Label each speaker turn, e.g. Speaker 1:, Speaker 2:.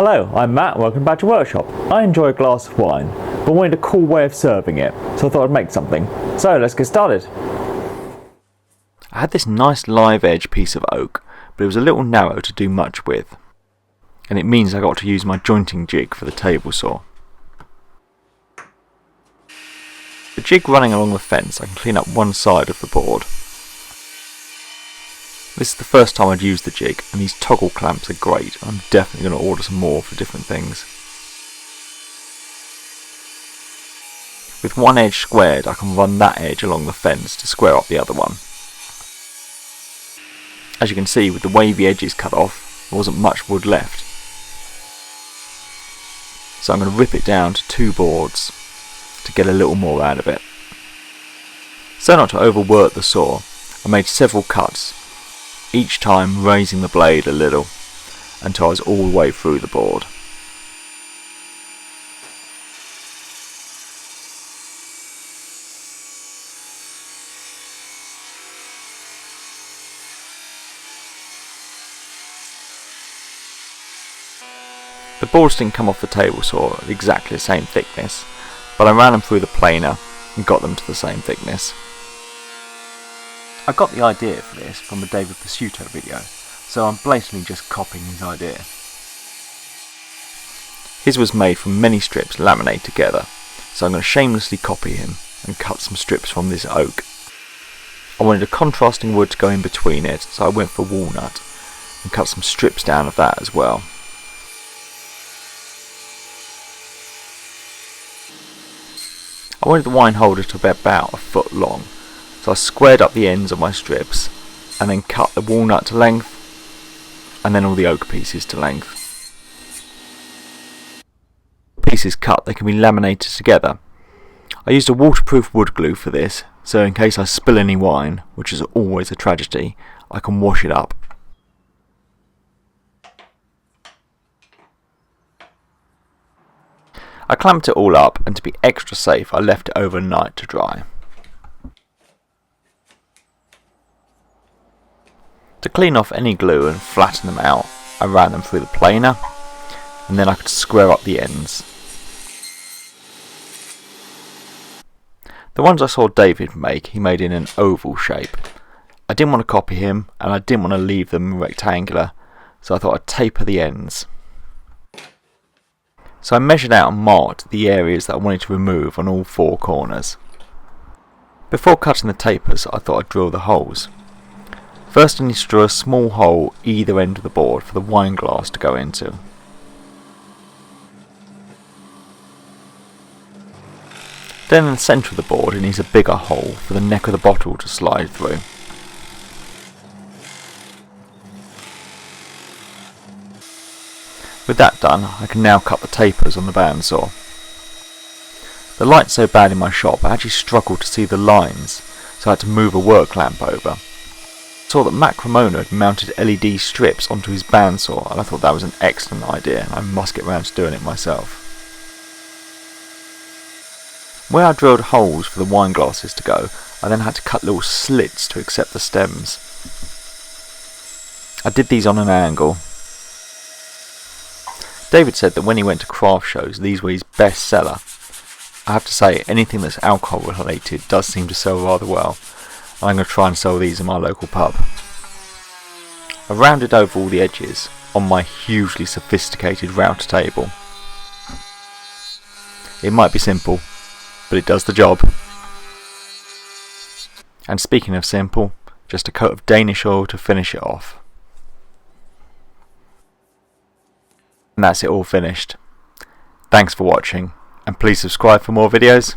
Speaker 1: Hello, I'm Matt, welcome back to Workshop. I enjoy a glass of wine, but wanted a cool way of serving it, so I thought I'd make something. So let's get started.
Speaker 2: I had this nice live edge piece of oak, but it was a little narrow to do much with, and it means I got to use my jointing jig for the table saw. The jig running along the fence, I can clean up one side of the board. This is the first time I'd used the jig, and these toggle clamps are great. I'm definitely going to order some more for different things. With one edge squared, I can run that edge along the fence to square up the other one. As you can see, with the wavy edges cut off, there wasn't much wood left. So I'm going to rip it down to 2 boards to get a little more out of it. So not to overwork the saw, I made several cuts, each time raising the blade a little until I was all the way through the board. The boards didn't come off the table saw at exactly the same thickness, but I ran them through the planer and got them to the same thickness. I got the idea for this from a David Picciuto video, so I'm blatantly just copying his idea. His was made from many strips laminated together, so I'm going to shamelessly copy him and cut some strips from this oak. I wanted a contrasting wood to go in between it, so I went for walnut and cut some strips down of that as well. I wanted the wine holder to be about 1 foot long, so I squared up the ends of my strips and then cut the walnut to length and then all the oak pieces to length. Pieces cut, they can be laminated together. I used a waterproof wood glue for this, so in case I spill any wine, which is always a tragedy, I can wash it up. I clamped it all up, and to be extra safe I left it overnight to dry. To clean off any glue and flatten them out, I ran them through the planer, and then I could square up the ends. The ones I saw David make, he made in an oval shape. I didn't want to copy him, and I didn't want to leave them rectangular, so I thought I'd taper the ends. So I measured out and marked the areas that I wanted to remove on all 4 corners. Before cutting the tapers, I thought I'd drill the holes. First I need to drill a small hole either end of the board for the wine glass to go into. Then in the centre of the board it needs a bigger hole for the neck of the bottle to slide through. With that done, I can now cut the tapers on the bandsaw. The light's so bad in my shop I actually struggled to see the lines, so I had to move a work lamp over. I saw that Matt Cremona had mounted LED strips onto his bandsaw, and I thought that was an excellent idea, and I must get round to doing it myself. Where I drilled holes for the wine glasses to go, I then had to cut little slits to accept the stems. I did these on an angle. David said that when he went to craft shows, these were his best seller. I have to say, anything that's alcohol related does seem to sell rather well. I'm going to try and sell these in my local pub. I rounded over all the edges on my hugely sophisticated router table. It might be simple, but it does the job. And speaking of simple, just a coat of Danish oil to finish it off. And that's it all finished. Thanks for watching, and please subscribe for more videos.